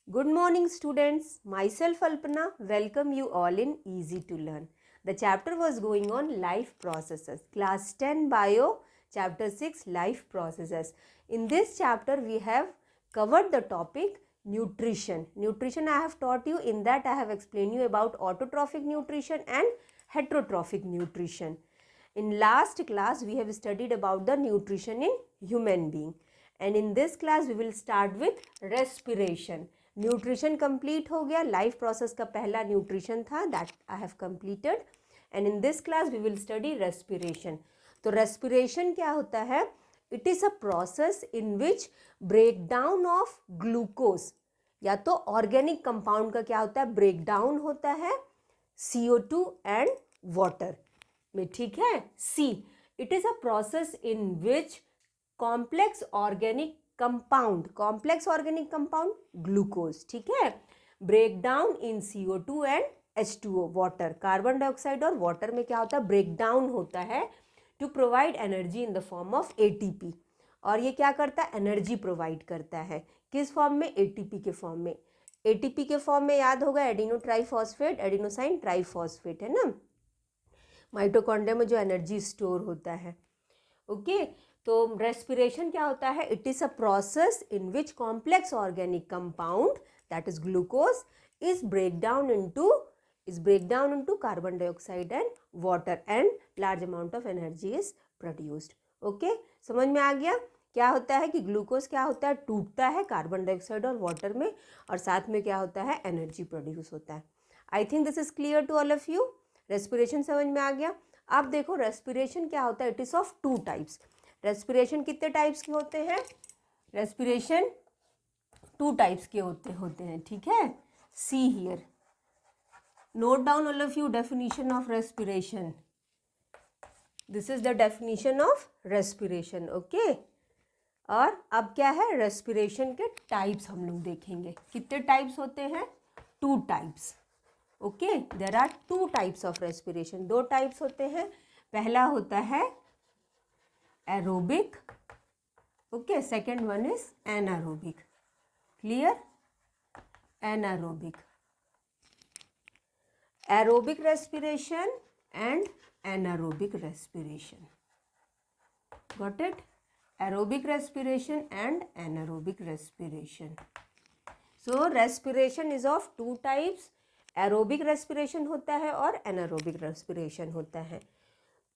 Good morning students, myself Alpana welcome you all in Easy to Learn. The chapter was going on life processes. Class 10 Bio, chapter 6 life processes. In this chapter we have covered the topic nutrition. Nutrition I have taught you, in that I have explained you about autotrophic nutrition and heterotrophic nutrition. In last class we have studied about the nutrition in human being, and in this class we will start with respiration. Nutrition complete हो गया, life process का पहला nutrition था, that I have completed, and in this class we will study respiration. तो respiration क्या होता है? It is a process in which break down of glucose, या तो ऑर्गेनिक कंपाउंड का क्या होता है, ब्रेक डाउन होता है CO2 एंड वाटर में, ठीक है. See, it is a process in which complex organic compound glucose, ठीक है, break down in CO2 and H2O water. Carbon dioxide और वाटर में क्या होता है, ब्रेक डाउन होता है to provide energy in the form of ATP. और ये क्या करता है, एनर्जी प्रोवाइड करता है. किस फॉर्म में? ATP के फॉर्म में. ATP के फॉर्म में याद होगा एडिनो ट्राइफॉस्फेट, एडिनोसाइन ट्राइफॉस्फेट, है ना, माइटोकॉन्ड्रिया में जो एनर्जी स्टोर होता है. ओके, तो रेस्पिरेशन क्या होता है? It is a process in which complex organic compound that is glucose is break down into carbon dioxide and water, and large amount of energy is produced. Okay, समझ में आ गया? क्या होता है कि ग्लूकोज क्या होता है, टूटता है कार्बन डाइऑक्साइड और वाटर में, और साथ में क्या होता है, एनर्जी प्रोड्यूस होता है. I think this is clear to all of you. Respiration समझ में आ गया. अब देखो रेस्पिरेशन क्या होता है, it is of 2 types. Respiration कितने टाइप्स के होते हैं? रेस्पिरेशन 2 टाइप्स के होते हैं, ठीक है. See here, note down all of you definition of respiration. This is the definition of respiration. Okay, और अब क्या है, रेस्पिरेशन के टाइप्स हम लोग देखेंगे. कितने टाइप्स होते हैं? 2 types. Okay, there are 2 types of respiration. 2 types होते हैं. पहला होता है aerobic, okay, second one is anaerobic. Clear? Anaerobic, aerobic respiration and anaerobic respiration. Got it? Aerobic respiration and anaerobic respiration. So respiration is of 2 types. Aerobic respiration होता है और anaerobic respiration होता है.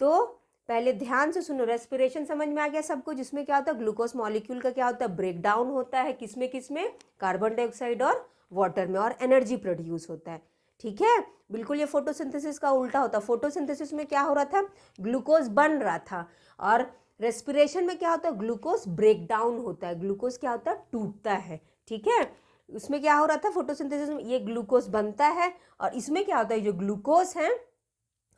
तो पहले ध्यान से सुनो, रेस्पिरेशन समझ में आ गया सबको, जिसमें क्या होता है, ग्लूकोज मॉलिक्यूल का क्या होता है, ब्रेक डाउन होता है. किसमें? कार्बन डाइऑक्साइड और वाटर में, और एनर्जी प्रोड्यूस होता है. ठीक है, बिल्कुल ये फोटोसिंथेसिस का उल्टा होता है. फोटोसिंथेसिस में क्या हो रहा था, ग्लूकोज बन रहा था, और रेस्पिरेशन में क्या होता है, ग्लूकोज ब्रेक डाउन होता है, ग्लूकोज क्या होता है, टूटता है. ठीक है, उसमें क्या हो रहा था, फोटोसिंथेसिस में ये ग्लूकोज बनता है, और इसमें क्या होता है, जो ग्लूकोज है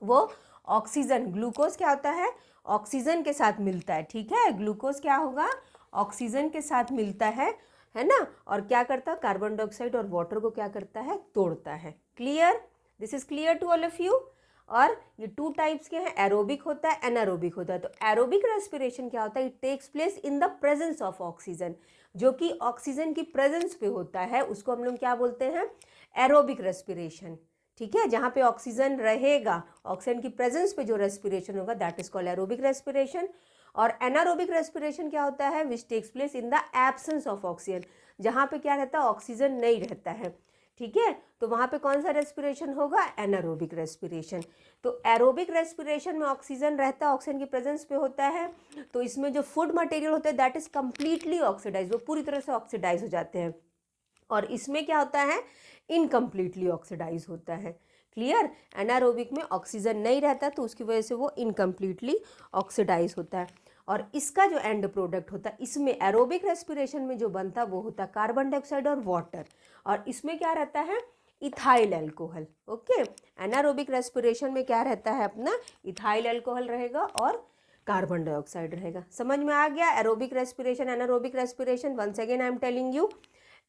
वो ऑक्सीजन, ग्लूकोज क्या होता है, ऑक्सीजन के साथ मिलता है. ठीक है, ग्लूकोज क्या होगा, ऑक्सीजन के साथ मिलता है ना, और क्या करता है, कार्बन डाइऑक्साइड और वाटर को क्या करता है, तोड़ता है. Clear? This is clear to all of you. और ये 2 टाइप्स के हैं, एरोबिक होता है, एनारोबिक होता है. तो एरोबिक रेस्पिरेशन क्या होता है, it takes place in the presence of oxygen, जो कि ऑक्सीजन की प्रेजेंस पे होता है, उसको हम लोग क्या बोलते हैं, एरोबिक रेस्पिरेशन. ठीक है, जहाँ पे ऑक्सीजन रहेगा, ऑक्सीजन की प्रेजेंस पे जो रेस्पिरेशन होगा, that is called aerobic respiration. और एनारोबिक रेस्पिरेशन क्या होता है, which takes place in the absence of oxygen, जहाँ पे क्या रहता है, ऑक्सीजन नहीं रहता है. ठीक है, तो वहाँ पे कौन सा रेस्पिरेशन होगा, एनारोबिक रेस्पिरेशन. तो एरोबिक रेस्पिरेशन में ऑक्सीजन रहता है, ऑक्सीजन की प्रेजेंस पे होता है, तो इसमें जो फूड मटेरियल होता है दैट इज कंप्लीटली ऑक्सीडाइज, वो पूरी तरह से ऑक्सीडाइज हो जाते हैं. और इसमें क्या होता है, इनकम्प्लीटली ऑक्सीडाइज होता है. क्लियर? एनारोबिक में ऑक्सीजन नहीं रहता, तो उसकी वजह से वो इनकम्प्लीटली ऑक्सीडाइज होता है. और इसका जो एंड प्रोडक्ट होता है, इसमें एरोबिक रेस्पिरेशन में जो बनता है वो होता है कार्बन डाइऑक्साइड और वाटर, और इसमें क्या रहता है, ethyl alcohol. Okay, anaerobic respiration में क्या रहता है, अपना इथाइल अल्कोहल रहेगा और कार्बन डाइऑक्साइड रहेगा. समझ में आ गया? Aerobic respiration, anaerobic respiration. Once again I am telling you,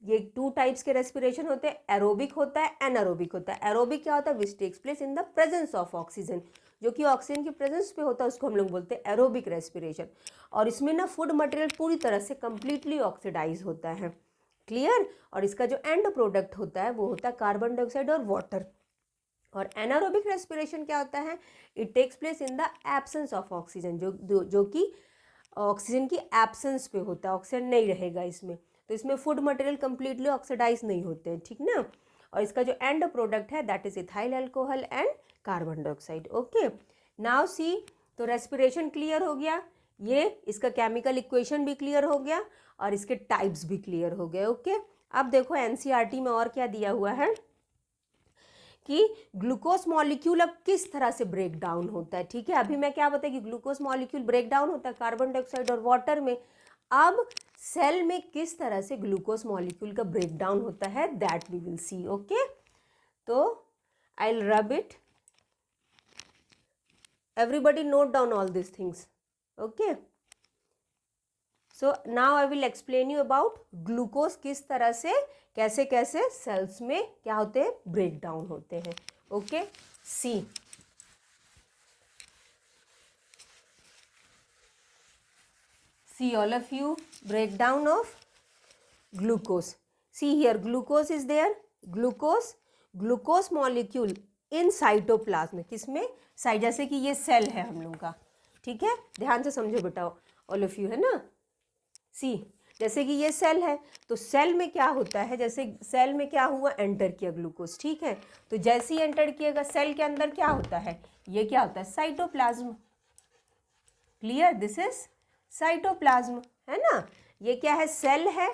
ये 2 टाइप्स के रेस्पिरेशन होते हैं, एरोबिक होता है, एनारोबिक होता है. एरोबिक क्या होता है, which takes place in the presence of oxygen, जो कि ऑक्सीजन की प्रेजेंस पे होता है, उसको हम लोग बोलते हैं एरोबिक रेस्पिरेशन. और इसमें ना फूड मटेरियल पूरी तरह से कंप्लीटली ऑक्सीडाइज होता है. क्लियर। और इसका जो एंड प्रोडक्ट होता है वो होता है कार्बन डाइऑक्साइड और वाटर। और एनारोबिक रेस्पिरेशन क्या होता है, it takes place in the absence of oxygen, जो कि ऑक्सीजन की एब्सेंस पे होता है, ऑक्सीजन नहीं रहेगा इसमें, तो इसमें फूड मटेरियल कंप्लीटली ऑक्सीडाइज नहीं होते हैं, ठीक ना। और इसका जो एंड प्रोडक्ट है that is ethyl alcohol and carbon dioxide. Okay, now see, तो रेस्पिरेशन क्लियर हो गया, ये इसका केमिकल इक्वेशन भी क्लियर हो गया और इसके टाइप्स भी क्लियर हो गए। ओके, अब देखो एनसीईआरटी में और क्या दिया हुआ है कि ग्लूकोज मॉलिक्यूल अब किस तरह से ब्रेक डाउन होता है। ठीक है, अभी मैं क्या बताया कि ग्लूकोज मॉलिक्यूल ब्रेक डाउन होता है कार्बन डाइऑक्साइड और वाटर में। अब सेल में किस तरह से ग्लूकोज मॉलिक्यूल का ब्रेक डाउन होता है that we will see. Okay, तो I will rub it, everybody note down all these things. Okay, so now I will explain you about glucose किस तरह से कैसे कैसे सेल्स में क्या होते हैं, ब्रेक डाउन होते हैं। Okay, see, see all of you, breakdown of glucose. See here, glucose is there, glucose molecule in cytoplasm, किसमें, जैसे कि ये सेल है हम लोग का, ठीक है, ध्यान से समझो बेटा ऑल ऑफ यू, है ना। सी, जैसे कि ये सेल है, तो सेल में क्या होता है, जैसे सेल में क्या हुआ, एंटर किया ग्लूकोज, ठीक है, तो जैसे ही एंटर किएगा सेल के अंदर क्या होता है, ये क्या होता है, cytoplasm. Clear, this is cytoplasm, है ना। ये क्या है, सेल है,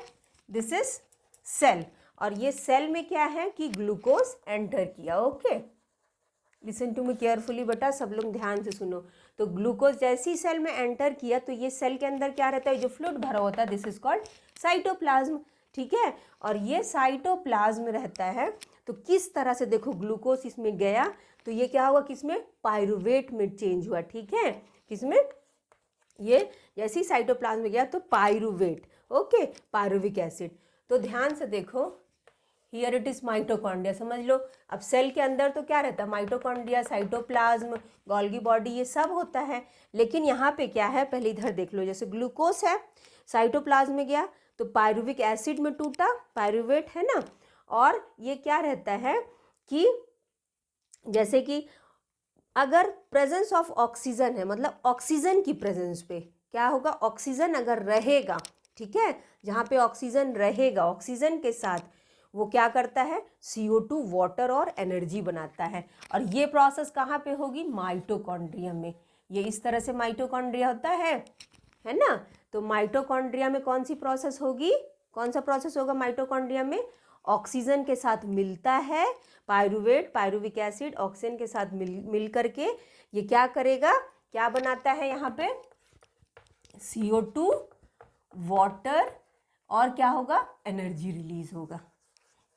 दिस इज सेल, और ये सेल में क्या है कि ग्लूकोज एंटर किया। Okay, listen to me carefully बेटा, सब लोग ध्यान से सुनो। तो ग्लूकोज जैसे ही सेल में एंटर किया तो ये सेल के अंदर क्या रहता है, जो फ्लूइड भरा होता है, दिस इज कॉल्ड साइटोप्लाज्म, ठीक है। और ये साइटोप्लाज्म रहता है, तो किस तरह से देखो ग्लूकोज इसमें गया तो ये क्या हुआ, किसमें, पायरुवेट में चेंज हुआ, ठीक है, किसमें, ये जैसे ही साइटोप्लाज्म में गया तो पायरुवेट, ओके, पायरुविक एसिड। तो ध्यान से देखो, हियर इट इज माइटोकॉन्ड्रिया, समझ लो। अब सेल के अंदर तो क्या रहता है, माइटोकॉन्ड्रिया, साइटोप्लाज्म, गोल्गी बॉडी, ये सब होता है। लेकिन यहाँ पे क्या है, पहले इधर देख लो, जैसे ग्लूकोज है, साइटोप्लाज्म में गया तो पायरुविक एसिड में टूटा, पायरुवेट, है ना। और ये क्या रहता है कि जैसे कि अगर प्रेजेंस ऑफ ऑक्सीजन है, मतलब ऑक्सीजन की प्रेजेंस पे क्या होगा, ऑक्सीजन अगर रहेगा, ठीक है, जहाँ पे ऑक्सीजन रहेगा, ऑक्सीजन के साथ वो क्या करता है, CO2 वाटर और एनर्जी बनाता है। और ये प्रोसेस कहाँ पे होगी, माइटोकॉन्ड्रिया में। ये इस तरह से माइटोकॉन्ड्रिया होता है ना। तो माइटोकॉन्ड्रिया में कौन सी प्रोसेस होगी, कौन सा प्रोसेस होगा माइटोकॉन्ड्रिया में, ऑक्सीजन के साथ मिलता है पायरुवेट, पायरुविक एसिड ऑक्सीजन के साथ मिल करके ये क्या करेगा, क्या बनाता है यहाँ पे, CO2 वाटर, और क्या होगा, एनर्जी रिलीज होगा।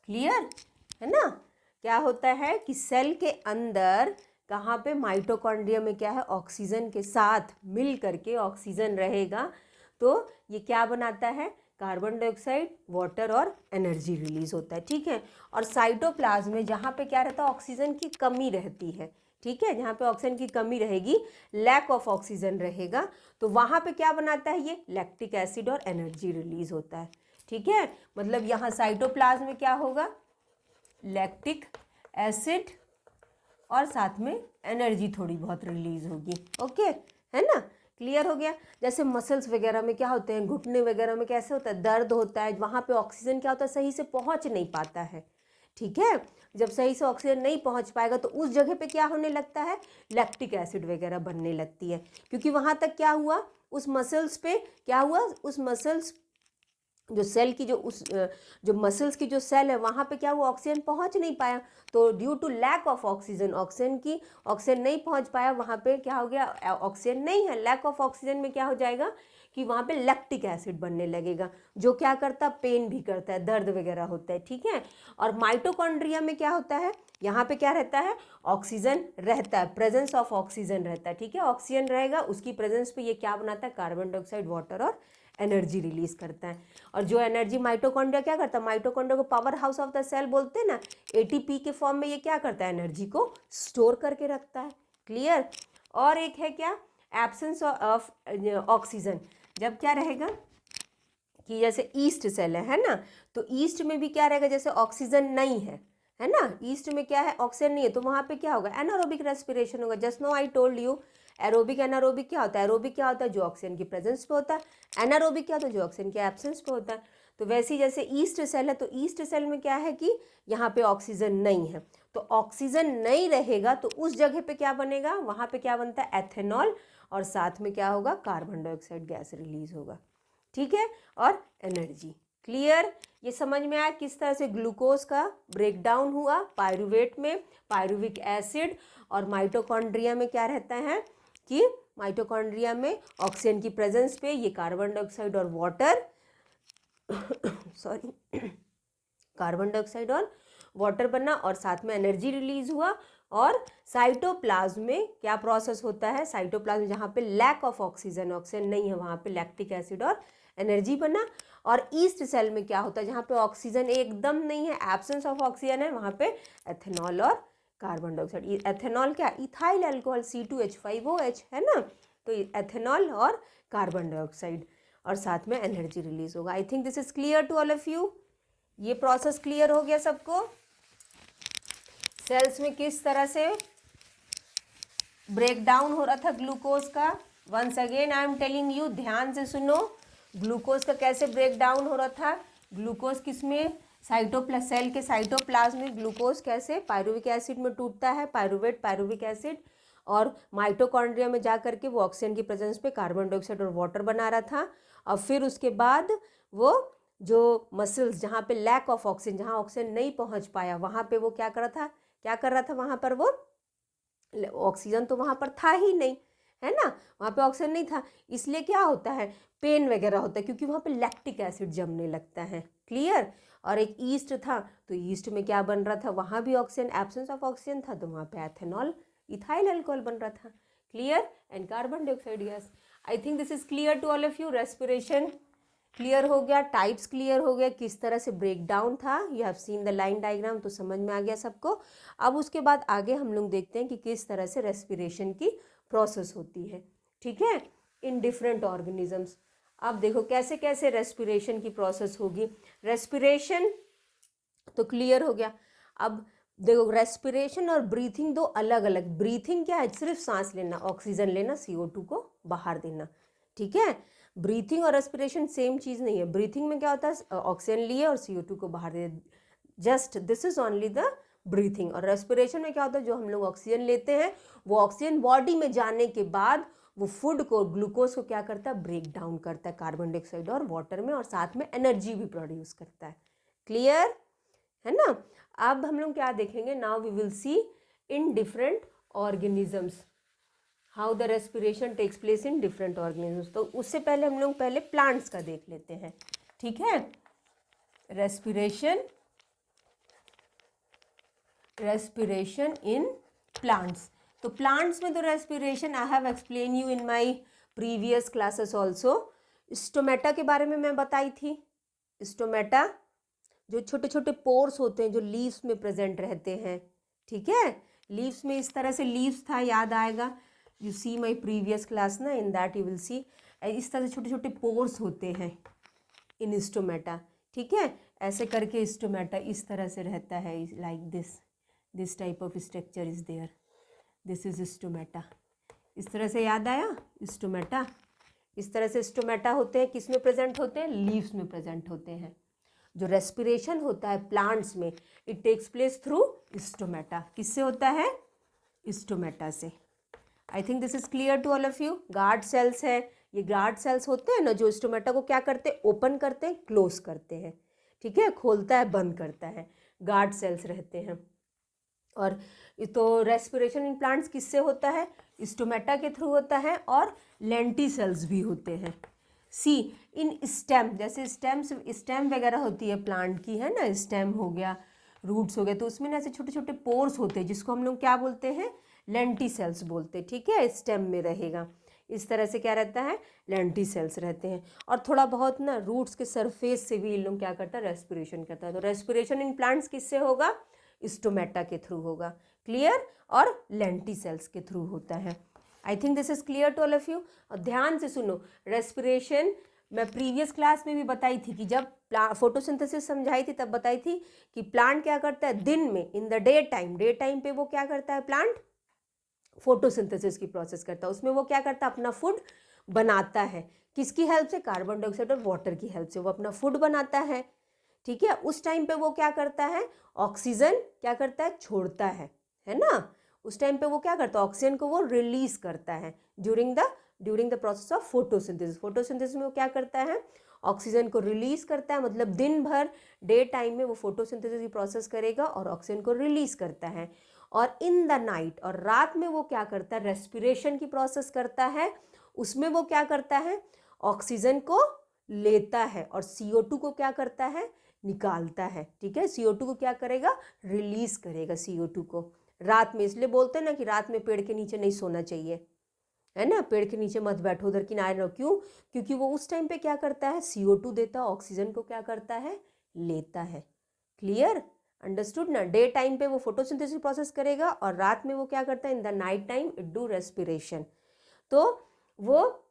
क्लियर है ना। क्या होता है कि सेल के अंदर कहाँ पे, माइटोकॉन्ड्रिया में क्या है, ऑक्सीजन के साथ मिल करके ऑक्सीजन रहेगा तो ये क्या बनाता है, कार्बन डाइऑक्साइड, वाटर और एनर्जी रिलीज होता है, ठीक है। और साइटोप्लाज्म में जहाँ पे क्या रहता है, ऑक्सीजन की कमी रहती है, ठीक है, जहाँ पे ऑक्सीजन की कमी रहेगी, लैक ऑफ ऑक्सीजन रहेगा, तो वहाँ पे क्या बनाता है, ये लैक्टिक एसिड और एनर्जी रिलीज होता है, ठीक है। मतलब यहाँ साइटोप्लाज्म में क्या होगा, लैक्टिक एसिड और साथ में एनर्जी थोड़ी बहुत रिलीज होगी। ओके, है ना, क्लियर हो गया। जैसे मसल्स वगैरह में क्या होते हैं, घुटने वगैरह में कैसे होता है, दर्द होता है, वहाँ पे ऑक्सीजन क्या होता है, सही से पहुँच नहीं पाता है, ठीक है। जब सही से ऑक्सीजन नहीं पहुँच पाएगा तो उस जगह पे क्या होने लगता है, लैक्टिक एसिड वगैरह बनने लगती है, क्योंकि वहाँ तक क्या हुआ, उस मसल्स पे क्या हुआ, उस मसल्स जो सेल की जो मसल्स की जो सेल है वहाँ पे क्या हुआ, ऑक्सीजन पहुँच नहीं पाया, तो due to lack of oxygen, oxygen नहीं पहुँच पाया, वहाँ पे क्या हो गया, ऑक्सीजन नहीं है, लैक ऑफ ऑक्सीजन में क्या हो जाएगा कि वहाँ पे लैक्टिक एसिड बनने लगेगा, जो क्या करता है, पेन भी करता है, दर्द वगैरह होता है, ठीक है। और माइटोकॉन्ड्रिया में क्या होता है, यहाँ पे क्या रहता है, ऑक्सीजन रहता है, प्रेजेंस ऑफ ऑक्सीजन रहता है, ठीक है, ऑक्सीजन रहेगा, उसकी प्रेजेंस पे ये क्या बनाता है, कार्बन डाइऑक्साइड, वाटर और एनर्जी रिलीज करता है। और जो एनर्जी माइटोकॉन्ड्रिया क्या करता है, माइटोकॉन्ड्रिया को power house of the cell बोलते हैं ना, ATP के फॉर्म में ये क्या करता है, एनर्जी को स्टोर करके रखता है। क्लियर। और एक है क्या, एब्सेंस ऑफ ऑक्सीजन, जब क्या रहेगा कि जैसे ईस्ट सेल है ना, तो ईस्ट में भी क्या रहेगा, जैसे ऑक्सीजन नहीं है ना, ईस्ट में क्या है, ऑक्सीजन नहीं है, तो वहाँ पे क्या होगा, एनारोबिक रेस्पिरेशन होगा। Just now I told you aerobic anaerobic क्या होता है, एरोबिक क्या होता है जो ऑक्सीजन की प्रेजेंस पे होता है, एनारोबिक क्या होता है जो ऑक्सीजन के एब्सेंस पे होता है। तो वैसे ही जैसे ईस्ट सेल है, तो ईस्ट सेल में क्या है कि यहाँ पे ऑक्सीजन नहीं है, तो ऑक्सीजन नहीं रहेगा तो उस जगह पे क्या बनेगा, वहाँ पे क्या बनता है, एथेनॉल, और साथ में क्या होगा, कार्बन डाइऑक्साइड गैस रिलीज होगा, ठीक है, और एनर्जी। क्लियर, ये समझ में आया किस तरह से ग्लूकोज का ब्रेकडाउन हुआ पायरुवेट में, पायरुविक एसिड, और माइटोकॉन्ड्रिया में क्या रहता है कि माइटोकॉन्ड्रिया में ऑक्सीजन की प्रेजेंस पे ये कार्बन डाइऑक्साइड और वाटर सॉरी कार्बन डाइऑक्साइड और वाटर बना, और साथ में एनर्जी रिलीज हुआ। और साइटोप्लाज्म में क्या प्रोसेस होता है, साइटोप्लाज्म जहाँ पे लैक ऑफ ऑक्सीजन, ऑक्सीजन नहीं है, वहाँ पे लैक्टिक एसिड और एनर्जी बना। और ईस्ट सेल में क्या होता है, जहाँ पे ऑक्सीजन एकदम नहीं है, एब्सेंस ऑफ ऑक्सीजन है, वहाँ पे एथेनॉल और कार्बन डाइऑक्साइड, एथेनॉल क्या, इथाइल अल्कोहल C2H5OH है ना, तो एथेनॉल और कार्बन डाइऑक्साइड, और साथ में एनर्जी रिलीज होगा। I think this is clear to all of you. ये प्रोसेस क्लियर हो गया सबको, सेल्स में किस तरह से ब्रेक डाउन हो रहा था ग्लूकोज का। Once again I am telling you, ध्यान से सुनो, ग्लूकोज का कैसे ब्रेक डाउन हो रहा था, ग्लूकोज किसमें, सेल के साइटोप्लाज्म में ग्लूकोज कैसे पायरुविक एसिड में टूटता है, पायरुवेट पायरुविक एसिड, और माइटोकॉन्ड्रिया में जा करके वो ऑक्सीजन की प्रेजेंस पे कार्बन डाइऑक्साइड और वाटर बना रहा था। और फिर उसके बाद वो जो मसल्स जहाँ पे लैक ऑफ ऑक्सीजन, जहाँ ऑक्सीजन नहीं पहुँच पाया, वहाँ पे वो क्या कर रहा था, वहाँ पर वो ऑक्सीजन तो वहाँ पर था ही नहीं, है ना, वहाँ पे ऑक्सीजन नहीं था, इसलिए क्या होता है, पेन वगैरह होता है, क्योंकि वहाँ पे लैक्टिक एसिड जमने लगता है। क्लियर। और एक ईस्ट था, तो ईस्ट में क्या बन रहा था, वहाँ भी ऑक्सीजन, एब्सेंस ऑफ ऑक्सीजन था, तो वहाँ पे एथेनॉल इथाइल अल्कोहल बन रहा था। Clear, and carbon dioxide gas. I think this is clear to all of you. Respiration clear हो गया, टाइप्स क्लियर हो गया, किस तरह से ब्रेक डाउन था, you have seen the line diagram, तो समझ में आ गया सबको। अब उसके बाद आगे हम लोग देखते हैं कि किस तरह से रेस्पिरेशन की प्रोसेस होती है, ठीक है, इन डिफरेंट ऑर्गेनिजम्स। अब देखो कैसे कैसे रेस्पिरेशन की प्रोसेस होगी। रेस्पिरेशन तो क्लियर हो गया। अब देखो, रेस्पिरेशन और ब्रीथिंग दो अलग अलग, ब्रीथिंग क्या है, सिर्फ सांस लेना, ऑक्सीजन लेना, CO2 को बाहर देना, ठीक है। ब्रीथिंग और रेस्पिरेशन सेम चीज़ नहीं है। ब्रीथिंग में क्या होता है, ऑक्सीजन लिए और CO2 को बाहर दे, just this is only the breathing. और रेस्पिरेशन में क्या होता है, जो हम लोग ऑक्सीजन लेते हैं वो ऑक्सीजन बॉडी में जाने के बाद वो फूड को, ग्लूकोज को क्या करता है, ब्रेक डाउन करता है कार्बन डाइऑक्साइड और वाटर में, और साथ में एनर्जी भी प्रोड्यूस करता है। क्लियर है ना। अब हम लोग क्या देखेंगे, now we will see in different organisms how the respiration takes place in different organisms. तो उससे पहले हम लोग पहले प्लांट्स का देख लेते हैं, ठीक है। Respiration in plants. तो प्लांट्स में तो respiration I have explain you in my previous classes also. Stomata के बारे में मैं बताई थी। स्टोमेटा जो छोटे छोटे पोर्स होते हैं जो लीव्स में प्रेजेंट रहते हैं, ठीक है। लीव्स में इस तरह से लीव्स था, याद आएगा, you see my previous class ना, in that you will see इस तरह से छोटे छोटे पोर्स होते हैं इन स्टोमेटा, ठीक है। ऐसे करके स्टोमेटा इस तरह से रहता है, like this type of structure is there, this is stomata. इस तरह से याद आया, स्टोमेटा इस तरह से स्टोमेटा होते हैं, किस में प्रेजेंट होते हैं, लीव्स में प्रेजेंट होते हैं। जो रेस्पिरेशन होता है प्लांट्स में, it takes place through stomata. किससे होता है, स्टोमेटा से। I think this is clear to all of you. Guard cells है, ये गार्ड सेल्स होते हैं ना, जो स्टोमेटा को क्या करते हैं, ओपन करते हैं, क्लोज करते हैं, ठीक है, खोलता है, बंद करता है, गार्ड सेल्स रहते हैं। और तो रेस्पिरेशन इन प्लांट्स किससे होता है, स्टोमेटा के थ्रू होता है, और लेंटिसेल्स भी होते हैं। सी इन स्टेम, जैसे स्टेम वगैरह होती है प्लांट की, है ना, स्टेम हो गया, रूट्स हो गए, तो उसमें ना ऐसे छोटे छोटे पोर्स होते हैं जिसको हम लोग क्या बोलते हैं, लेंटिसेल्स बोलते हैं, ठीक है। स्टेम में रहेगा इस तरह से, क्या रहता है, लेंटिसेल्स रहते हैं। और थोड़ा बहुत ना रूट्स के सरफेस से भी इन लोग क्या करता है, रेस्पिरेशन करता है। तो रेस्पिरेशन इन प्लांट्स किससे होगा, स्टोमेटा के थ्रू होगा। क्लियर, और लेंटिसेल्स के थ्रू होता है। I think this is clear to all of you. और ध्यान से सुनो, रेस्पिरेशन मैं प्रीवियस क्लास में भी बताई थी कि जब फोटोसिंथेसिस समझाई थी तब बताई थी कि प्लांट क्या करता है दिन में, इन द डे टाइम पे वो क्या करता है, प्लांट फोटोसिंथेसिस की प्रोसेस करता है। उसमें वो क्या करता है, अपना फूड बनाता है। किसकी हेल्प से, कार्बन डाइऑक्साइड और वाटर की हेल्प से वो अपना फूड बनाता है। ठीक है, उस टाइम पे वो क्या करता है, ऑक्सीजन क्या करता है, छोड़ता है ना। उस टाइम पे वो क्या करता है, ऑक्सीजन को वो रिलीज करता है during the process of photosynthesis. Photosynthesis में वो क्या करता है, ऑक्सीजन को रिलीज करता है, मतलब दिन भर डे टाइम में वो फोटोसिंथेसिस की प्रोसेस करेगा और ऑक्सीजन को रिलीज करता है। और इन द नाइट, और रात में वो क्या करता है, रेस्पिरेशन की प्रोसेस करता है। उसमें वो क्या करता है, ऑक्सीजन को लेता है और CO2 को क्या करता है, निकालता है। ठीक है, CO2 को क्या करेगा, रिलीज करेगा CO2 को रात में। इसलिए बोलते हैं ना कि रात में पेड़ के नीचे नहीं सोना चाहिए, है ना, पेड़ के नीचे मत बैठो, उधर किनारे रहो। क्यों, क्योंकि वो उस टाइम पे क्या करता है, CO2 देता है, ऑक्सीजन को क्या करता है, लेता है। क्लियर, अंडरस्टूड ना। डे टाइम पे वो फोटोसिंथेसिस प्रोसेस करेगा और रात में वो क्या करता है, in the night time it do respiration. तो वो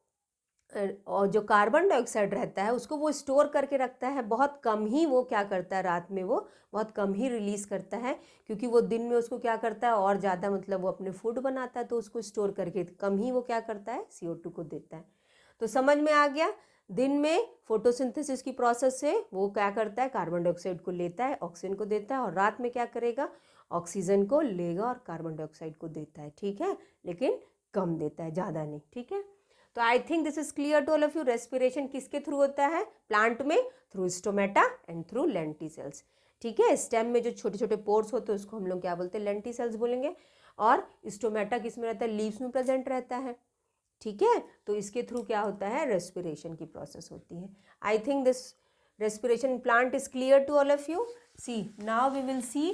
और जो कार्बन डाइऑक्साइड रहता है उसको वो स्टोर करके रखता है, बहुत कम ही वो क्या करता है, रात में वो बहुत कम ही रिलीज़ करता है, क्योंकि वो दिन में उसको क्या करता है और ज़्यादा, मतलब वो अपने फूड बनाता है तो उसको स्टोर करके कम ही वो क्या करता है, CO2 को देता है। तो समझ में आ गया, दिन में फोटोसिंथेसिस की प्रोसेस से वो क्या करता है, कार्बन डाइऑक्साइड को लेता है, ऑक्सीजन को देता है, और रात में क्या करेगा, ऑक्सीजन को लेगा और कार्बन डाइऑक्साइड को देता है। ठीक है, लेकिन कम देता है, ज़्यादा नहीं। ठीक है, तो I think this is clear to all of you. Respiration किसके थ्रू होता है, प्लांट में, through stomata and through lenticels. ठीक है, स्टेम में जो छोटे छोटे पोर्स होते हैं उसको हम लोग क्या बोलते हैं, लेंटिसेल्स बोलेंगे। और स्टोमेटा किस में रहता है, लीव्स में प्रेजेंट रहता है। ठीक है, तो इसके थ्रू क्या होता है, रेस्पिरेशन की प्रोसेस होती है। I think this respiration plant is clear to all of you. See now we will see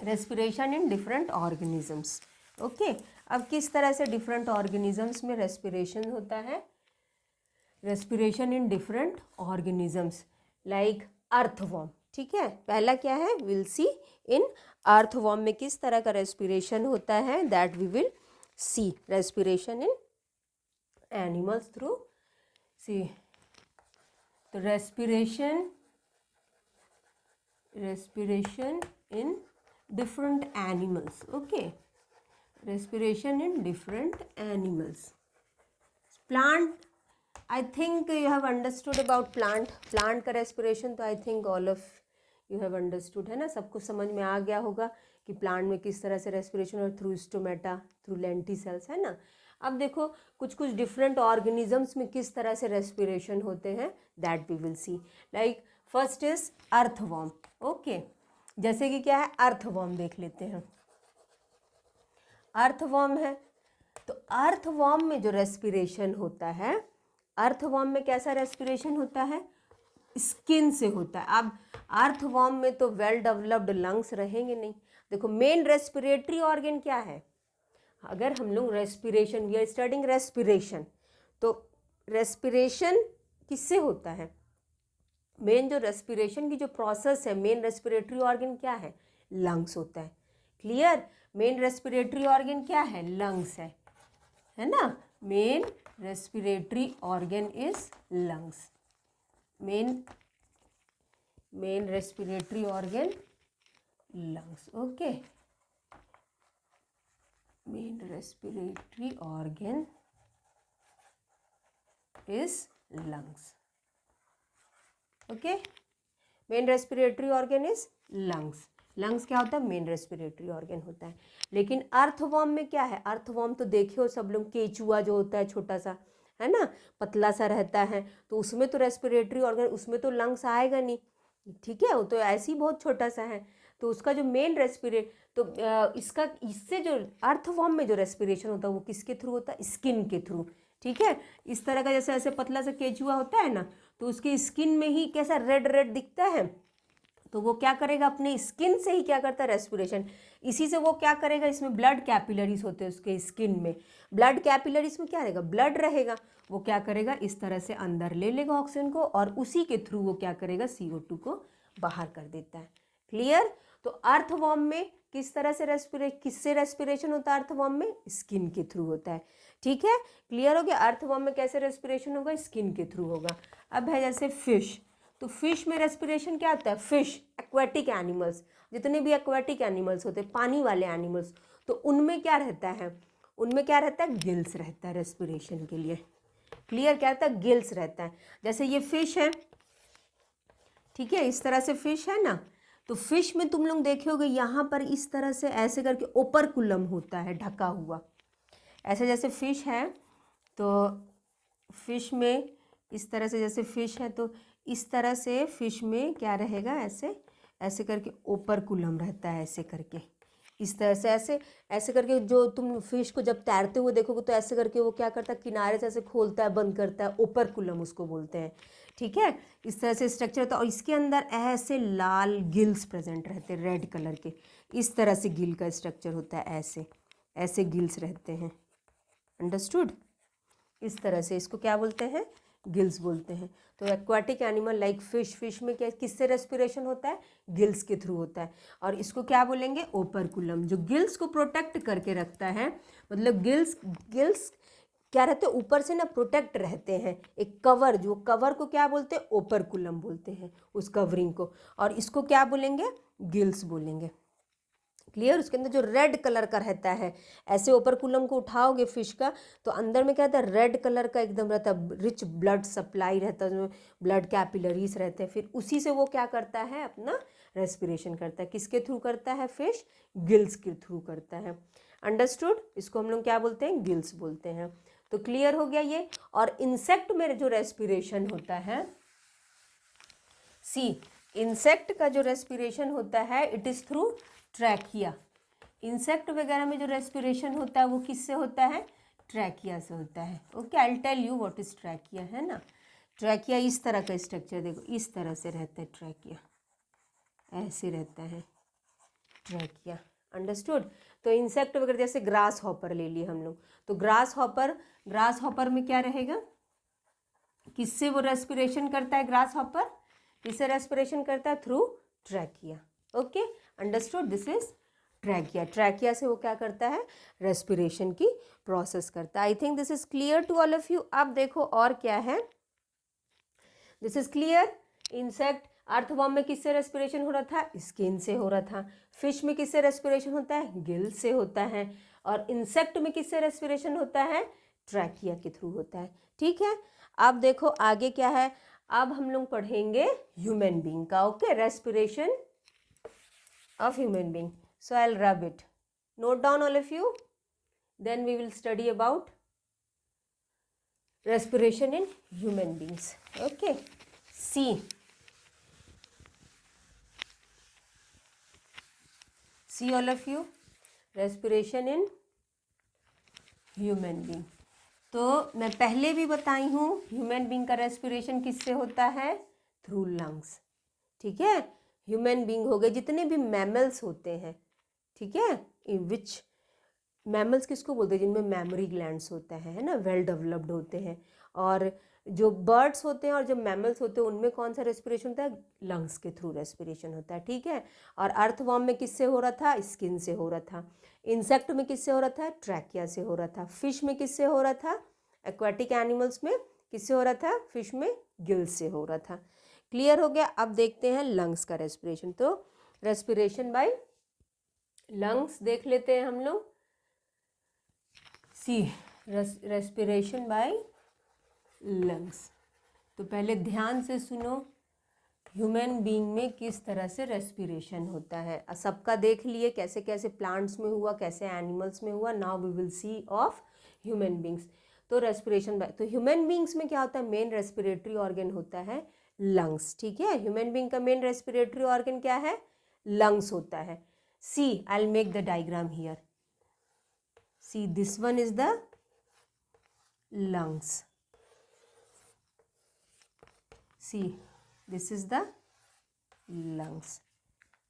respiration in different organisms. Okay, अब किस तरह से डिफरेंट ऑर्गेनिजम्स में रेस्पिरेशन होता है, respiration in different organisms like earthworm. ठीक है, पहला क्या है, विल सी इन अर्थवॉर्म में किस तरह का रेस्पिरेशन होता है, that we will see. Respiration in animals through, see, तो respiration in different animals. Okay, respiration in different animals. Plant, I think you have understood about plant का respiration, तो I think all of you have understood, है ना, सबको समझ में आ गया होगा कि प्लांट में किस तरह से रेस्पिरेशन, और थ्रू स्टोमेटा, थ्रू लेंटिसेल्स, है ना। अब देखो कुछ कुछ डिफरेंट ऑर्गेनिजम्स में किस तरह से रेस्पिरेशन होते हैं, that we will see. Like first is earthworm. Okay, जैसे कि क्या है, अर्थवॉर्म देख लेते हैं। अर्थवॉर्म है, तो अर्थवॉर्म में जो रेस्पिरेशन होता है, अर्थवॉर्म में कैसा रेस्पिरेशन होता है, स्किन से होता है। अब अर्थवॉर्म में तो वेल डेवलप्ड लंग्स रहेंगे नहीं। देखो मेन रेस्पिरेटरी ऑर्गन क्या है, अगर हम लोग respiration, we are studying respiration, तो रेस्पिरेशन किससे होता है, मेन जो रेस्पिरेशन की जो प्रोसेस है, मेन रेस्पिरेटरी ऑर्गन क्या है, लंग्स होता है। क्लियर, मेन रेस्पिरेटरी ऑर्गन क्या है, लंग्स है ना। Main respiratory organ is lungs, main respiratory organ lungs. Okay, main respiratory organ is lungs. Okay, main respiratory organ is lungs. Lungs क्या होता है, मेन रेस्पिरेटरी ऑर्गन होता है। लेकिन अर्थवॉर्म में क्या है, अर्थवॉर्म तो देखियो सब लोग, केचुआ जो होता है छोटा सा, है ना, पतला सा रहता है, तो उसमें तो रेस्पिरेटरी ऑर्गन, उसमें तो लंग्स आएगा नहीं। ठीक है, वो तो ऐसे ही बहुत छोटा सा है, तो उसका जो मेन रेस्पिरेट, तो इससे जो अर्थवॉर्म में जो रेस्पिरेशन होता है वो किसके थ्रू होता है, स्किन के थ्रू। ठीक है, इस तरह का जैसे ऐसे पतला सा केचुआ होता है ना, तो उसके स्किन में ही कैसा रेड रेड दिखता है, तो वो क्या करेगा, अपने स्किन से ही क्या करता है, रेस्पिरेशन। इसी से वो क्या करेगा, इसमें ब्लड कैपिलरीज होते हैं उसके स्किन में, ब्लड कैपिलरीज में क्या रहेगा, ब्लड रहेगा, वो क्या करेगा, इस तरह से अंदर ले लेगा ऑक्सीजन को, और उसी के थ्रू वो क्या करेगा, CO2 को बाहर कर देता है। क्लियर, तो अर्थवॉर्म में किस तरह से किससे रेस्पिरेशन होता है, अर्थवॉर्म में स्किन के थ्रू होता है। ठीक है, क्लियर हो गया। अर्थवर्म में कैसे रेस्पिरेशन होगा, स्किन के थ्रू होगा। अब है जैसे फिश, तो फिश में रेस्पिरेशन क्या होता है, फिश एक्वेटिक एनिमल्स, जितने भी एक्वेटिक एनिमल्स होते हैं पानी वाले एनिमल्स, तो उनमें क्या रहता है, उनमें क्या रहता है, गिल्स रहता है रेस्पिरेशन के लिए। क्लियर, क्या रहता है, गिल्स रहता है। जैसे ये फिश है, ठीक है, इस तरह से फिश है ना, तो फिश में तुम लोग देखे होगे यहाँ पर इस तरह से ऐसे करके ओपरकुलम होता है ढका हुआ, ऐसे जैसे फिश है तो फिश में इस तरह से, जैसे फिश है तो इस तरह से फिश में क्या रहेगा, ऐसे ऐसे करके ओपरकुलम रहता है, ऐसे करके इस तरह से, ऐसे ऐसे करके। जो तुम फिश को जब तैरते हुए देखोगे तो ऐसे करके वो क्या करता है, किनारे से ऐसे खोलता है बंद करता है, ओपरकुलम उसको बोलते हैं। ठीक है, इस तरह से स्ट्रक्चर होता है, और इसके अंदर ऐसे लाल गिल्स प्रेजेंट रहते हैं रेड कलर के, इस तरह से गिल का स्ट्रक्चर होता है, ऐसे ऐसे गिल्स रहते हैं। अंडरस्टूड, इस तरह से इसको क्या बोलते हैं, गिल्स बोलते हैं। तो aquatic animal like fish, fish में क्या किससे रेस्पिरेशन होता है, गिल्स के थ्रू होता है, और इसको क्या बोलेंगे, ओपरकुलम, जो गिल्स को प्रोटेक्ट करके रखता है। मतलब गिल्स, गिल्स क्या रहते हैं, ऊपर से ना प्रोटेक्ट रहते हैं, एक कवर, जो कवर को क्या बोलते हैं, ओपरकुलम बोलते हैं उस कवरिंग को, और इसको क्या बोलेंगे, गिल्स बोलेंगे। क्लियर, उसके अंदर जो रेड कलर का रहता है, ऐसे ओपरकुलम को उठाओगे फिश का तो अंदर में क्या रहता है, रेड कलर का एकदम रहता है, रिच ब्लड सप्लाई रहता है, उसमें ब्लड कैपिलरीज रहते हैं, फिर उसी से वो क्या करता है, अपना रेस्पिरेशन करता है। किसके थ्रू करता है, फिश गिल्स के थ्रू करता है। अंडरस्टूड, इसको हम लोग क्या बोलते हैं, गिल्स बोलते हैं। तो क्लियर हो गया ये। और इंसेक्ट में जो रेस्पिरेशन होता है, सी, इंसेक्ट का जो रेस्पिरेशन होता है it is through trachea. Insect वगैरह में जो रेस्पिरेशन होता है वो किससे होता है, ट्रैकिया से होता है। Okay, I will tell you what is trachea, है ना। ट्रैकिया इस तरह का स्ट्रक्चर, देखो इस तरह से रहता है ट्रैकिया, ऐसे रहता है ट्रैकिया। अंडरस्टूड। तो इंसेक्ट वगैरह जैसे ग्रास हॉपर ले लिए हम लोग, तो ग्रास हॉपर, ग्रास हॉपर में क्या रहेगा, किससे वो रेस्पिरेशन करता है, ग्रास हॉपर किससे रेस्पिरेशन करता है, through trachea. Okay, understood, this is trachea. Trachea से वो क्या करता है, रेस्पिरेशन की प्रोसेस करता है। I think this is clear to all of you. अब देखो और क्या है, this is clear. Insect, earthworm में किससे रेस्पिरेशन हो रहा था, स्किन से हो रहा था। फिश में किससे रेस्पिरेशन होता है, गिल से होता है। और इंसेक्ट में किससे रेस्पिरेशन होता है, ट्रैकिया के थ्रू होता है। ठीक है, अब देखो आगे क्या है, अब हम लोग पढ़ेंगे ह्यूमन बीइंग का। Okay, respiration of human being. So I will rub it, note down all of you, then we will study about respiration in human beings. Okay, see all of you, respiration in human being। तो मैं पहले भी बताई हूँ human being का respiration किससे होता है, थ्रू लंग्स। ठीक है, ह्यूमन बीइंग हो गए, जितने भी मैमल्स होते हैं, ठीक है, इन विच मैमल्स किसको बोलते हैं, जिनमें मेमोरी ग्लैंड्स होता है ना, वेल डेवलप्ड होते हैं। और जो बर्ड्स होते हैं और जो मैमल्स होते हैं उनमें कौन सा रेस्पिरेशन होता है, लंग्स के थ्रू रेस्पिरेशन होता है। ठीक है, और अर्थवर्म में किससे हो रहा था, स्किन से हो रहा था। इंसेक्ट में किससे हो रहा था, ट्रैकिया से हो रहा था। फिश में किससे हो रहा था, एक्वाटिक एनिमल्स में किससे हो रहा था, फिश में गिल्स से हो रहा था। क्लियर हो गया। अब देखते हैं लंग्स का रेस्पिरेशन। तो रेस्पिरेशन बाय लंग्स देख लेते हैं हम लोग। सी, रेस्पिरेशन बाय लंग्स। तो पहले ध्यान से सुनो, ह्यूमन बीइंग में किस तरह से रेस्पिरेशन होता है। सबका देख लिए कैसे कैसे प्लांट्स में हुआ, कैसे एनिमल्स में हुआ। Now we will see of human beings. तो रेस्पिरेशन बाय, तो ह्यूमन बीइंग्स में क्या होता है, मेन रेस्पिरेटरी ऑर्गन होता है लंग्स। ठीक है, ह्यूमन बीइंग का मेन रेस्पिरेटरी ऑर्गन क्या है, लंग्स होता है। See, I will make the diagram here. See, this one is the lungs. See, this is the lungs.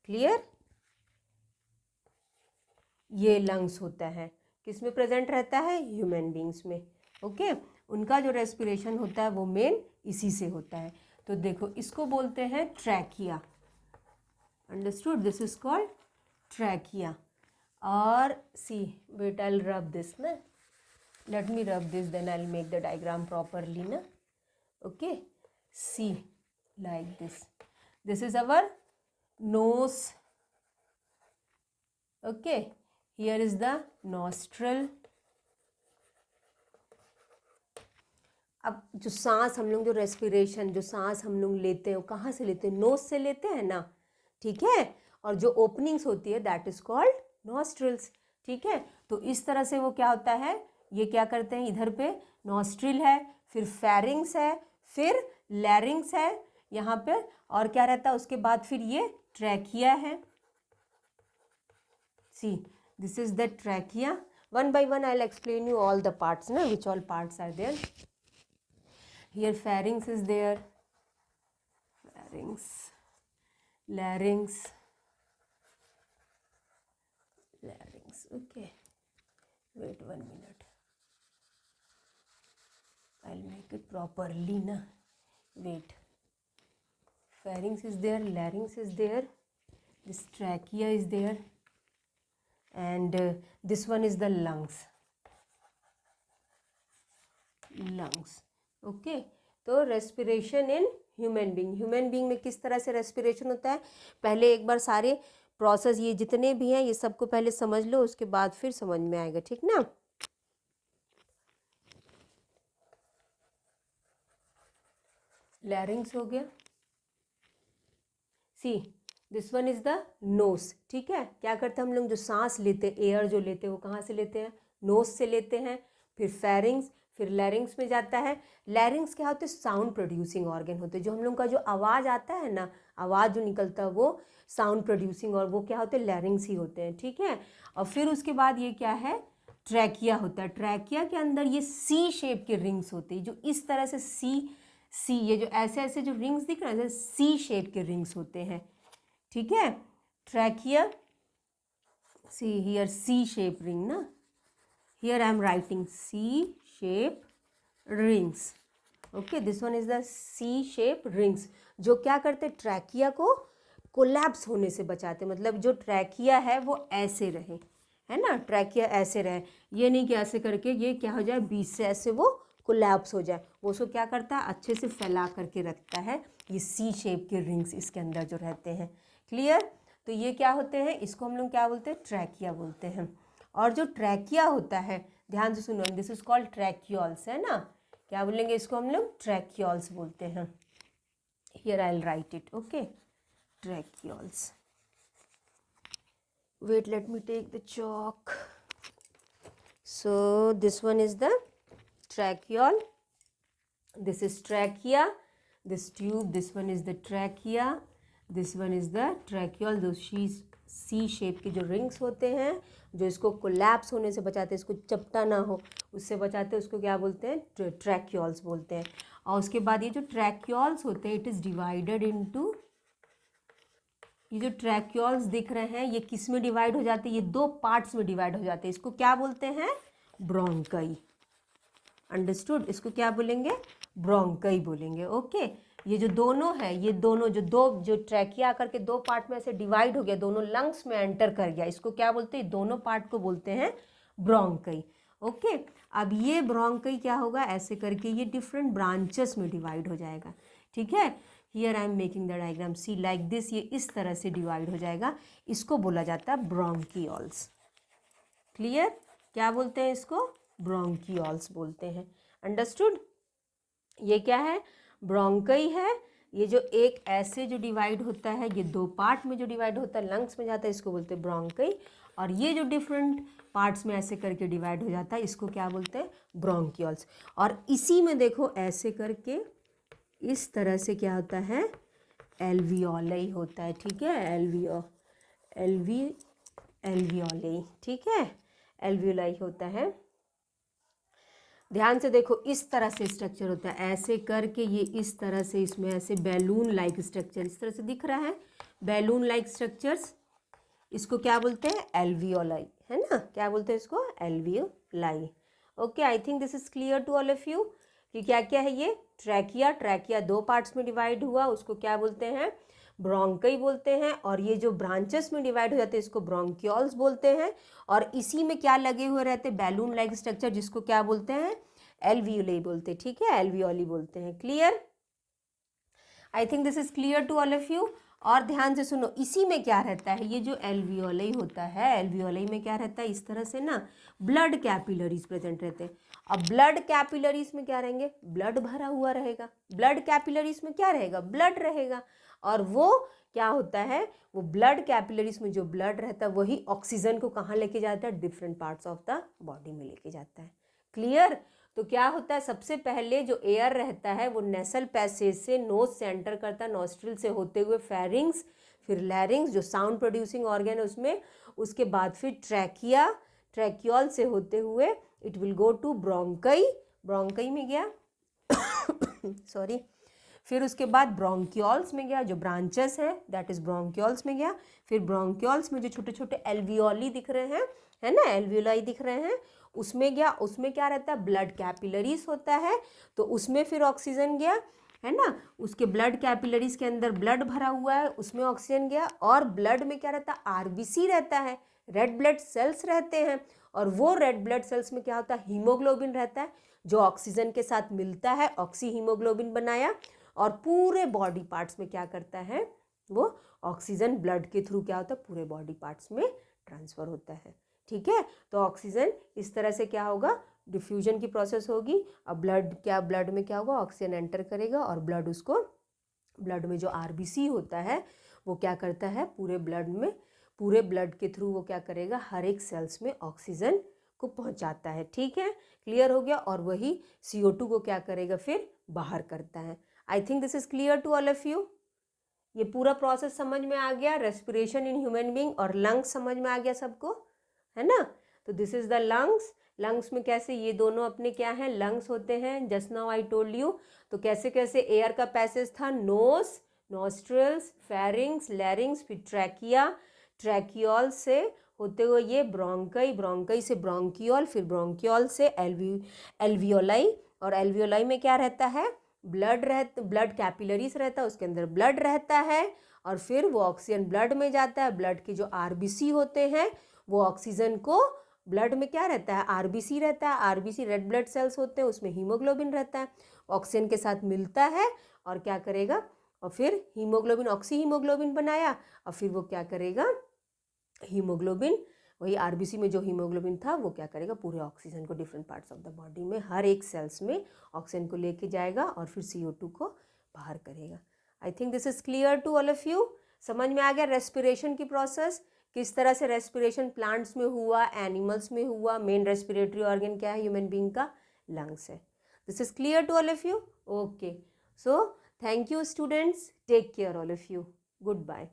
Clear? ये lungs होता है, किस में प्रेजेंट रहता है, ह्यूमन बींग्स में। ओके, उनका जो रेस्पिरेशन होता है वो मेन इसी से होता है। तो देखो इसको बोलते हैं trachea. Understood, this is called trachea. और see, wait I will rub this ना, Let me rub this, then I'll make the diagram properly, na? Okay, see, like this. This is our nose. Okay, here is the nostril. अब जो सांस हम लोग, जो respiration, जो सांस हम लोग लेते हैं वो कहाँ से लेते हैं? नोज से लेते हैं ना, ठीक है। और जो ओपनिंग्स होती है दैट इज कॉल्ड नॉस्ट्रिल्स, ठीक है। तो इस तरह से वो क्या होता है, ये क्या करते हैं, इधर पे नॉस्ट्रिल है, फिर फेरिंग्स है, फिर लैरिंग्स है यहाँ पे, और क्या रहता है उसके बाद फिर ये ट्रैकिया है। See this is the trachea. One by one I'll explain you all the parts, na, which all parts are there. Here pharynx is there, pharynx, larynx, larynx. Okay, wait 1 minute, I'll make it properly, na. Wait, pharynx is there, larynx is there, this trachea is there, and this one is the lungs. Okay, तो respiration in human being में किस तरह से respiration होता है, पहले एक बार सारे प्रोसेस ये जितने भी हैं ये सबको पहले समझ लो, उसके बाद फिर समझ में आएगा, ठीक ना। लैरिंग्स हो गया, see this one is the nose, ठीक है। क्या करते हैं हम लोग, जो सांस लेते हैं, एयर जो लेते हैं वो कहाँ से लेते हैं, नोस से लेते हैं, फिर फेरिंग्स, फिर लैरिंग्स में जाता है। लैरिंग्स क्या होते हैं, साउंड प्रोड्यूसिंग ऑर्गन होते हैं, जो हम लोग का जो आवाज़ आता है ना, आवाज़ जो निकलता है वो साउंड प्रोड्यूसिंग, और वो क्या होते हैं, लैरिंग्स ही होते हैं, ठीक है। और फिर उसके बाद ये क्या है, ट्रैकिया होता है। ट्रैकिया के अंदर ये सी शेप के रिंग्स होते हैं, जो इस तरह से सी ये जो ऐसे ऐसे जो रिंग्स दिख रहे हैं सी शेप के रिंग्स होते हैं, ठीक है। Trachea, see here C shape ring ना, here I am writing C shape rings, okay, this one is the C shape rings, जो क्या करते, ट्रैकिया को कोलैप्स होने से बचाते, मतलब जो ट्रैकिया है वो ऐसे रहे, है ना, ट्रैकिया ऐसे रहे, ये नहीं कि ऐसे करके ये क्या हो जाए, बीच से ऐसे वो कोलैप्स हो जाए, वो उसको क्या करता है, अच्छे से फैला करके रखता है, ये सी शेप के रिंग्स इसके अंदर जो रहते हैं, क्लियर। तो ये क्या होते हैं, इसको हम लोग क्या बोलते हैं, ट्रैकिया बोलते हैं। और जो ट्रैकिया होता है, ध्यान से सुनो, दिस इज कॉल्ड ट्रैक्यूल्स, है ना, क्या बोलेंगे इसको हम लोग, ट्रैक्यूल्स बोलते हैं। Here I will write it, okay, tracheoles. Wait, let me take the chalk. So this one is the tracheole, this is trachea, this tube, this one is the trachea, this one is the tracheole, जो सी shape के जो rings होते हैं, जो इसको collapse होने से बचाते हैं, इसको चपटा ना हो उससे बचाते हैं, उसको क्या बोलते हैं, ट्रैक्यूल्स बोलते हैं। और उसके बाद ये जो ट्रैक्यूल्स होते हैं, इट इज़ डिवाइडेड इनटू, ये जो ट्रैक्यूल्स दिख रहे हैं ये किस में डिवाइड हो जाते हैं, ये दो पार्ट्स में डिवाइड हो जाते हैं, इसको क्या बोलते हैं, ब्रोंकाई, अंडरस्टूड, इसको क्या बोलेंगे, ब्रोंकाई बोलेंगे, ओके। ये जो दोनों है, ये दोनों जो ट्रैकिया आकर के दो पार्ट में ऐसे डिवाइड हो गया, दोनों लंग्स में एंटर कर गया, इसको क्या बोलते हैं, दोनों पार्ट को बोलते हैं ब्रोंकाई, ओके। अब ये ब्रोंकाई क्या होगा, ऐसे करके ये डिफरेंट ब्रांचेस में डिवाइड हो जाएगा, ठीक है। Here I am making the diagram, see like this, ये इस तरह से डिवाइड हो जाएगा, इसको बोला जाता है ब्रोंकियोल्स, क्लियर, क्या बोलते हैं इसको, ब्रोंकियोल्स बोलते हैं, अंडरस्टूड। ये क्या है, ब्रोंकाई है, ये जो एक ऐसे जो डिवाइड होता है, ये दो पार्ट में जो डिवाइड होता है, लंग्स में जाता है, इसको बोलते हैं ब्रोंकाई, और ये जो डिफरेंट पार्ट्स में ऐसे करके डिवाइड हो जाता है, इसको क्या बोलते हैं, ब्रोंकियोल्स। और इसी में देखो ऐसे करके इस तरह से क्या होता है, एल्वियोलाई होता है, ठीक है, एल्वियोलाई, ठीक है, एल्वियोलाई होता है। ध्यान से देखो, इस तरह से स्ट्रक्चर होता है, ऐसे करके ये इस तरह से, इसमें ऐसे बैलून लाइक स्ट्रक्चर इस तरह से दिख रहा है, बैलून लाइक स्ट्रक्चर्स, इसको क्या बोलते हैं, एल्वियोलाई, है ना, क्या बोलते हैं इसको, alveoli, okay. I think this is clear to all of you कि क्या क्या है ये, ट्रैकिया दो पार्ट्स में डिवाइड हुआ, उसको क्या बोलते हैं, ब्रोंकई बोलते हैं, और ये जो ब्रांचेस में डिवाइड हो जाते हैं इसको ब्रोंक्यूल्स बोलते हैं, और इसी में क्या लगे हुए रहते हैं, बैलून लाइक स्ट्रक्चर, जिसको क्या बोलते हैं, एल्वियोली बोलते हैं, ठीक है, एल्वियोली बोलते हैं। Clear? I think this is clear to all of you. और ध्यान से सुनो, इसी में क्या रहता है, ये जो एल्वियोली होता है, एल्वियोली में क्या रहता है, इस तरह से ना ब्लड कैपिलरीज प्रेजेंट रहते हैं। अब ब्लड कैपिलरीज में क्या रहेंगे, ब्लड भरा हुआ रहेगा, ब्लड कैपिलरीज में क्या रहेगा, ब्लड रहेगा, और वो क्या होता है, वो ब्लड कैपिलरीज में जो ब्लड रहता है वही ऑक्सीजन को कहाँ लेके जाता है, different parts of the body में लेके जाता है। क्लियर? तो क्या होता है, सबसे पहले जो एयर रहता है वो नेसल पैसेज से नोज से एंटर करता है, नॉस्ट्रिल से होते हुए फेरिंग्स, फिर लैरिंग्स जो साउंड प्रोड्यूसिंग ऑर्गन है उसमें, उसके बाद फिर ट्रैकिया, ट्रैक्यूल से होते हुए इट विल गो टू ब्रोंकई, ब्रोंकई में गया सॉरी, फिर उसके बाद ब्रोंक्यूल्स में गया, जो ब्रांचेस हैं दैट इज ब्रोंक्यूल्स में गया, फिर ब्रोंक्यूल्स में जो छोटे छोटे एल्वियोली दिख रहे हैं, है ना, एल्वियोलाई दिख रहे हैं, उसमें गया, उसमें क्या रहता है, ब्लड कैपिलरीज होता है, तो उसमें फिर ऑक्सीजन गया, है ना, उसके ब्लड कैपिलरीज के अंदर ब्लड भरा हुआ है, उसमें ऑक्सीजन गया, और ब्लड में क्या रहता है, आरबीसी रहता है, रेड ब्लड सेल्स रहते हैं, और वो रेड ब्लड सेल्स में क्या होता है, हीमोग्लोबिन रहता है, जो ऑक्सीजन के साथ मिलता है, ऑक्सी हीमोग्लोबिन बनाया, और पूरे बॉडी पार्ट्स में क्या करता है, वो ऑक्सीजन ब्लड के थ्रू क्या होता है, पूरे बॉडी पार्ट्स में ट्रांसफर होता है। ठीक है, तो ऑक्सीजन इस तरह से क्या होगा, डिफ्यूजन की प्रोसेस होगी, अब ब्लड में क्या होगा, ऑक्सीजन एंटर करेगा, और ब्लड उसको, ब्लड में जो आरबीसी होता है वो क्या करता है, पूरे ब्लड के थ्रू वो क्या करेगा, हर एक सेल्स में ऑक्सीजन को पहुंचाता है। ठीक है, क्लियर हो गया, और वही CO2 को क्या करेगा, फिर बाहर करता है। I think this is clear to all of you. ये पूरा प्रोसेस समझ में आ गया, रेस्पिरेशन इन ह्यूमन बीइंग, और लंग्स समझ में आ गया सबको, है ना। तो this is the lungs, lungs में कैसे ये दोनों अपने क्या हैं, लंग्स होते हैं, just now I told you. तो कैसे कैसे एयर का पैसेज था, नोज, नॉस्ट्रल्स, फेरिंग्स, लैरिंग्स, फिर ट्रैकिया, ट्रैकियोल से होते हुए ये ब्रोंकई, ब्रोंकई से ब्रोंकियोल, फिर ब्रोंकियोल से एल्वियोलाई, और एल्वियोलाई में क्या रहता है, ब्लड कैपिलरीज रहता है, उसके अंदर ब्लड रहता है, और फिर वो ऑक्सीजन ब्लड में जाता है, ब्लड के जो आरबीसी होते हैं वो ऑक्सीजन को, ब्लड में क्या रहता है, आरबीसी रहता है, आरबीसी रेड ब्लड सेल्स होते हैं, उसमें हीमोग्लोबिन रहता है, ऑक्सीजन के साथ मिलता है, और क्या करेगा, और फिर हीमोग्लोबिन, ऑक्सी हीमोग्लोबिन बनाया, और फिर वो क्या करेगा, हीमोग्लोबिन, वही आरबीसी में जो हीमोग्लोबिन था वो क्या करेगा, पूरे ऑक्सीजन को different parts of the body में हर एक सेल्स में ऑक्सीजन को लेके जाएगा, और फिर CO2 को बाहर करेगा। I think this is clear to all of you. समझ में आ गया रेस्पिरेशन की प्रोसेस, किस तरह से रेस्पिरेशन प्लांट्स में हुआ, एनिमल्स में हुआ, मेन रेस्पिरेटरी ऑर्गन क्या है ह्यूमन बीइंग का, लंग्स है। This is clear to all of you. Okay, so thank you students, take care all of you, good bye.